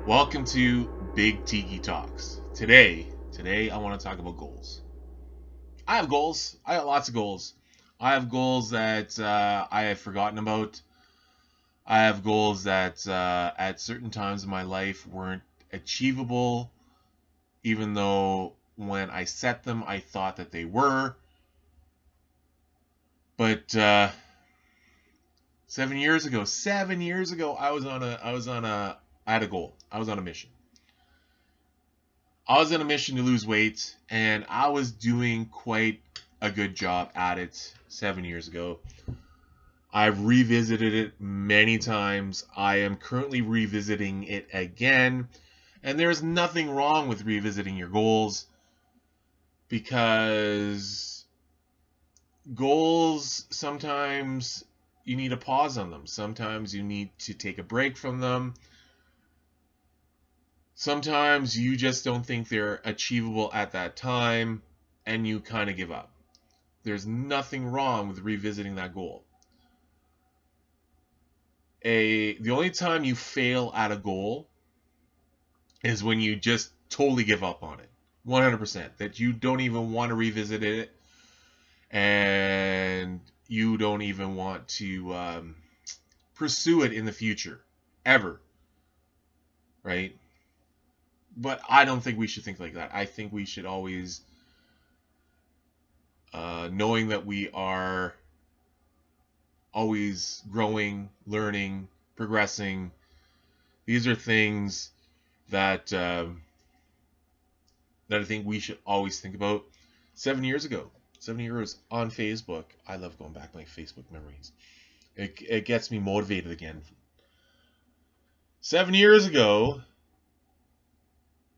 Welcome to Big Tiki Talks. Today I want to talk about goals. I have goals. I have lots of goals. I have goals that I have forgotten about. I have goals that at certain times in my life weren't achievable, even though when I set them, I thought that they were. But 7 years ago, I had a goal. I was on a mission. I was on a mission to lose weight, and I was doing quite a good job at it 7 years ago. I've revisited it many times. I am currently revisiting it again, and there's nothing wrong with revisiting your goals because goals sometimes you need a pause on them. Sometimes you need to take a break from them. Sometimes you just don't think they're achievable at that time and you kind of give up. There's nothing wrong with revisiting that goal. The only time you fail at a goal is when you just totally give up on it. 100%. That you don't even want to revisit it and you don't even want to pursue it in the future. Ever. Right? But I don't think we should think like that. I think we should always, knowing that we are always growing, learning, progressing. These are things that that I think we should always think about. 7 years ago, 7 years on Facebook. I love going back to my Facebook memories. It gets me motivated again. 7 years ago,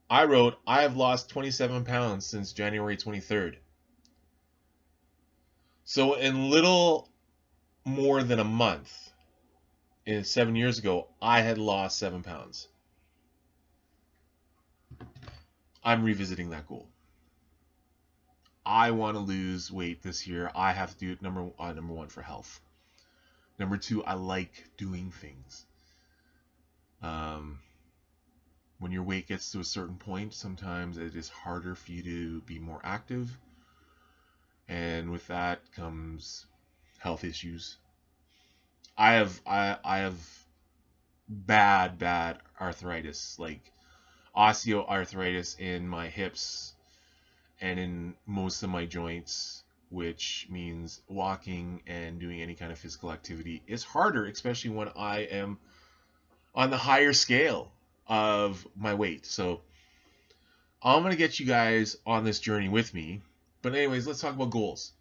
I wrote, I have lost 27 pounds since January 23rd. So in little more than a month, 7 years ago, I had lost 7 pounds. I'm revisiting that goal. I want to lose weight this year. I have to do it number one for health. Number two, I like doing things. When your weight gets to a certain point, sometimes it is harder for you to be more active, and with that comes health issues. I have bad arthritis, like osteoarthritis in my hips and in most of my joints, which means walking and doing any kind of physical activity is harder, especially when I am on the higher scale of my weight. So I'm going to get you guys on this journey with me. But anyways, let's talk about goals.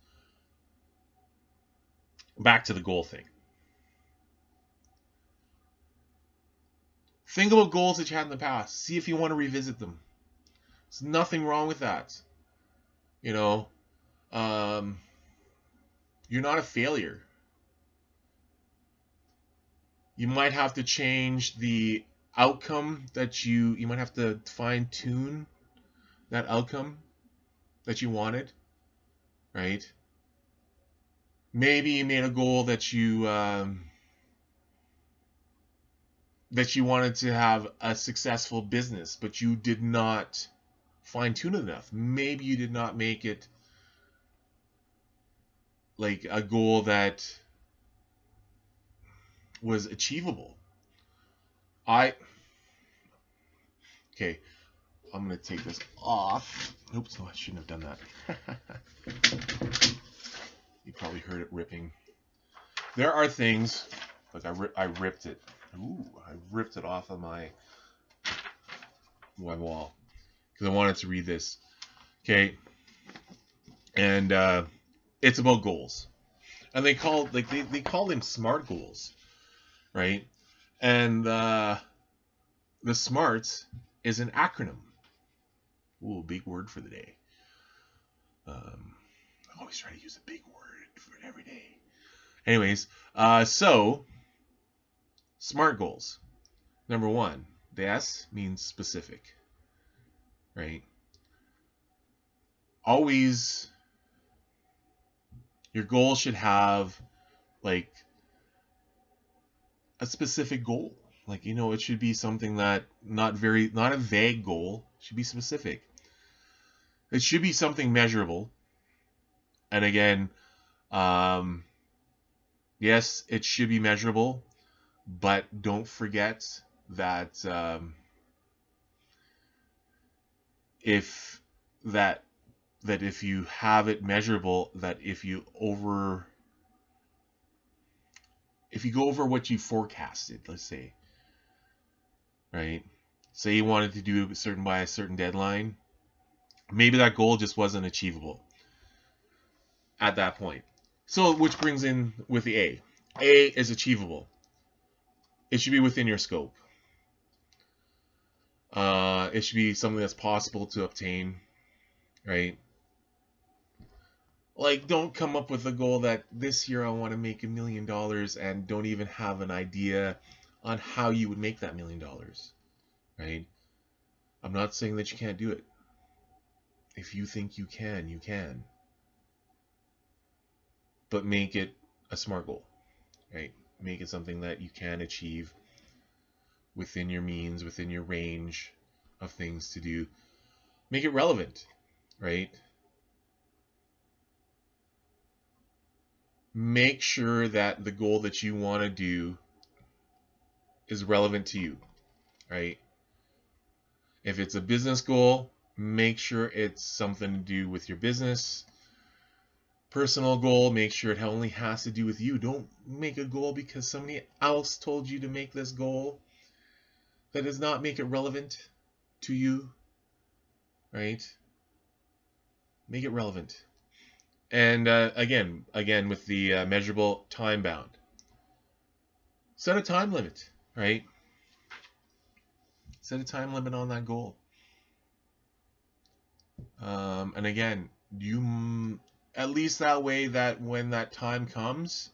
Back to the goal thing. Think about goals that you had in the past. See if you want to revisit them. There's nothing wrong with that. You know, you're not a failure. You might have to change the outcome that you might have to fine tune that outcome that you wanted, right? Maybe you made a goal that you wanted to have a successful business, but you did not fine tune it enough. Maybe you did not make it like a goal that was achievable. I Okay, I'm gonna take this off. Oops, oh, I shouldn't have done that. You probably heard it ripping. There are things like I ripped it. Ooh, I ripped it off of my wall because I wanted to read this. Okay, and it's about goals, and they call them SMART goals, right? And the SMART is an acronym. Ooh, big word for the day. I always try to use a big word for every day. Anyways, so SMART goals. Number one, the S means specific, right? Always, your goal should have like a specific goal. Like, it should be something that not a vague goal. It should be specific. It should be something measurable. And again, um, yes, it should be measurable, but don't forget that if that that if you have it measurable, that if you go over what you forecasted, let's say, right? Say you wanted to do certain by a certain deadline, maybe that goal just wasn't achievable at that point. So, which brings in with the A. A is achievable. It should be within your scope. It should be something that's possible to obtain, right? Like, don't come up with a goal that this year I want to make $1 million and don't even have an idea on how you would make that $1 million, right? I'm not saying that you can't do it. If you think you can, you can. But make it a smart goal, right? Make it something that you can achieve within your means, within your range of things to do. Make it relevant, right? Make sure that the goal that you want to do is relevant to you, right? If it's a business goal, make sure it's something to do with your business. Personal goal, make sure it only has to do with you. Don't make a goal because somebody else told you to make this goal. That does not make it relevant to you, right? Make it relevant. And again, with the measurable, time bound. Set a time limit, right? Set a time limit on that goal. And again, you at least that way that when that time comes,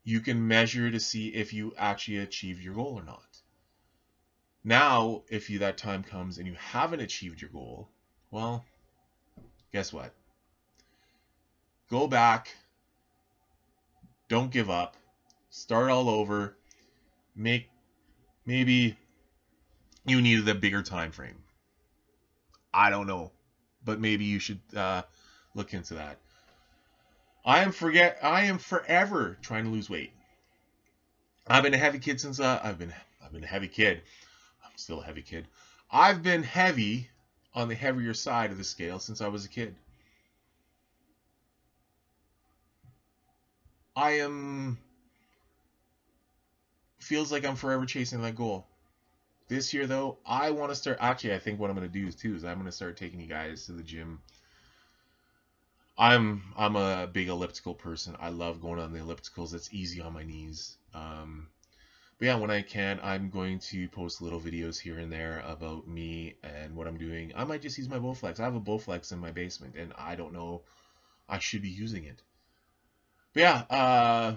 you can measure to see if you actually achieve your goal or not. Now, if that time comes and you haven't achieved your goal, well, guess what? Go back. Don't give up. Start all over. Maybe you needed a bigger time frame. I don't know, but maybe you should look into that. I am forever trying to lose weight. I've been a heavy kid since I've been a heavy kid. I'm still a heavy kid. I've been heavy on the heavier side of the scale since I was a kid. I am feels like I'm forever chasing that goal. This year though, I want to start. Actually, I think what I'm going to do is I'm going to start taking you guys to the gym. I'm a big elliptical person. I love going on the ellipticals. It's easy on my knees. But yeah, when I can, I'm going to post little videos here and there about me and what I'm doing. I might just use my Bowflex. I have a Bowflex in my basement, and I don't know. I should be using it. But yeah,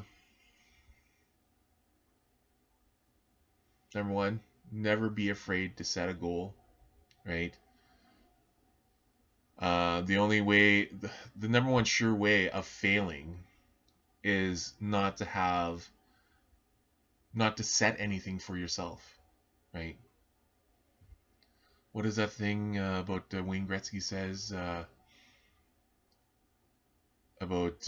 number one, never be afraid to set a goal, right? The only way, the number one sure way of failing is not to set anything for yourself, right? What is that thing about Wayne Gretzky says about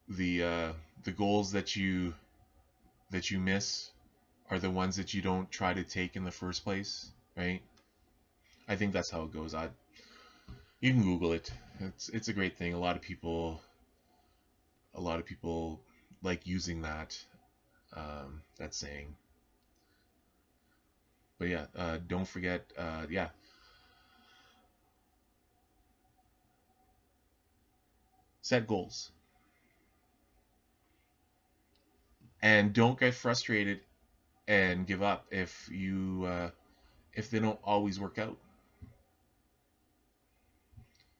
the goals that you miss are the ones that you don't try to take in the first place, right? I think that's how it goes. You can Google it. It's a great thing. A lot of people like using that saying. But yeah, don't forget. Yeah, set goals and don't get frustrated and give up if they don't always work out.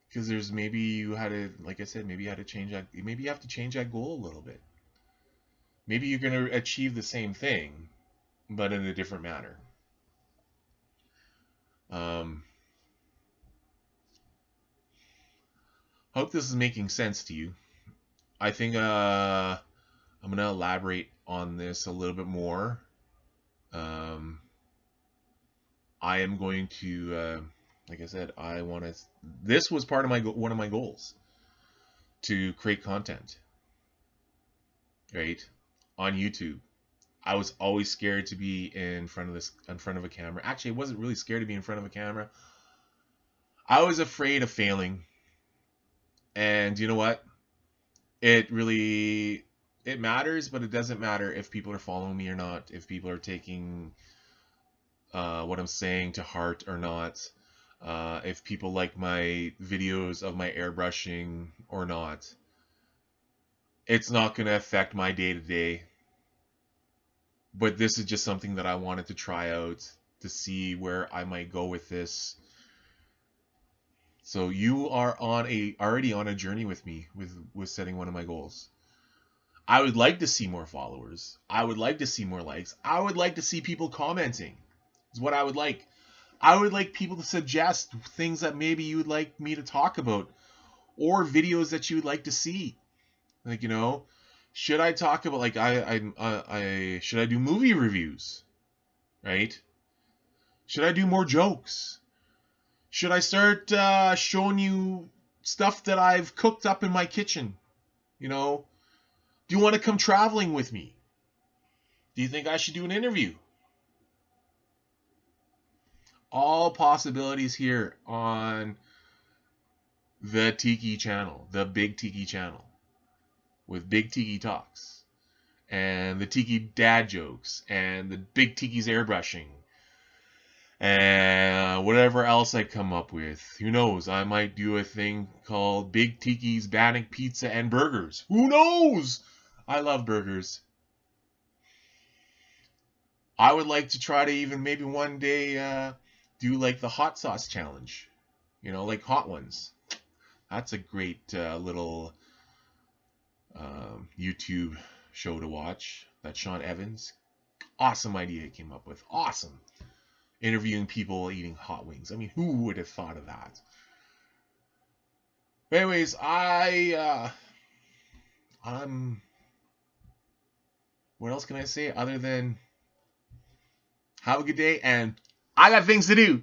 Because there's maybe you had to, like I said, maybe you had to change that. Maybe you have to change that goal a little bit. Maybe you're going to achieve the same thing, but in a different manner. Hope this is making sense to you. I think elaborate on this a little bit more. Um, I am going to, like I said, I want to. This was part of one of my goals, to create content, right, on YouTube. I was always scared to be in front of a camera. Actually, I wasn't really scared to be in front of a camera. I was afraid of failing. And you know what? It matters, but it doesn't matter if people are following me or not, if people are taking what I'm saying to heart or not, if people like my videos of my airbrushing or not. It's not going to affect my day to day. But this is just something that I wanted to try out to see where I might go with this. So you are already on a journey with me with setting one of my goals. I would like to see more followers. I would like to see more likes. I would like to see people commenting. Is what I would like. I would like people to suggest things that maybe you would like me to talk about, or videos that you would like to see. Like, should I talk about, like, I should I do movie reviews, right? Should I do more jokes? Should I start showing you stuff that I've cooked up in my kitchen? Do you want to come traveling with me? Do you think I should do an interview? All possibilities here on the Tiki channel, the Big Tiki channel, with Big Tiki Talks, and the Tiki dad jokes, and the Big Tiki's airbrushing, and whatever else I come up with. Who knows? I might do a thing called Big Tiki's Bannock Pizza and Burgers. Who knows? I love burgers. I would like to try to even maybe one day do like the hot sauce challenge. Like hot ones. That's a great little YouTube show to watch. That Sean Evans. Awesome idea he came up with. Awesome. Interviewing people eating hot wings. I mean, who would have thought of that? But anyways, I'm. What else can I say other than have a good day, and I got things to do.